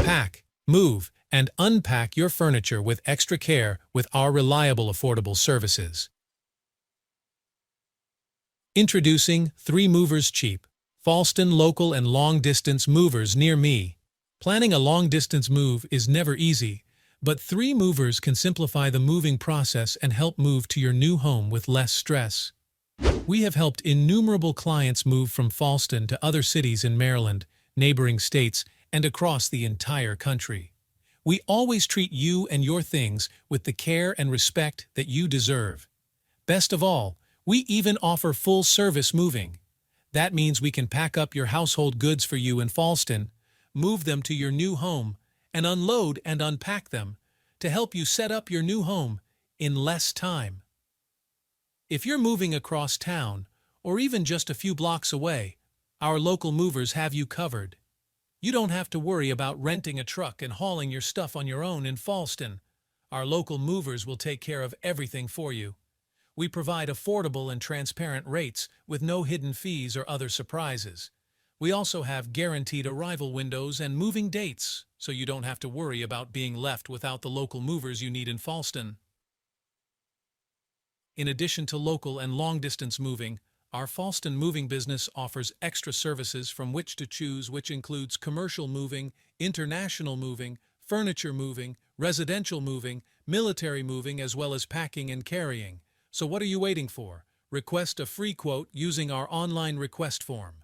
Pack, move, and unpack your furniture with extra care with our reliable, affordable services. Introducing 3 Movers Cheap. Fallston local and long-distance movers near me. Planning a long-distance move is never easy, but 3 movers can simplify the moving process and help move to your new home with less stress. We have helped innumerable clients move from Fallston to other cities in Maryland, neighboring states, and across the entire country. We always treat you and your things with the care and respect that you deserve. Best of all, we even offer full-service moving. That means we can pack up your household goods for you in Fallston, move them to your new home, and unload and unpack them to help you set up your new home in less time. If you're moving across town, or even just a few blocks away, our local movers have you covered. You don't have to worry about renting a truck and hauling your stuff on your own in Fallston. Our local movers will take care of everything for you. We provide affordable and transparent rates with no hidden fees or other surprises. We also have guaranteed arrival windows and moving dates, so you don't have to worry about being left without the local movers you need in Fallston. In addition to local and long-distance moving, our Fallston moving business offers extra services from which to choose, which includes commercial moving, international moving, furniture moving, residential moving, military moving, as well as packing and carrying. So what are you waiting for? Request a free quote using our online request form.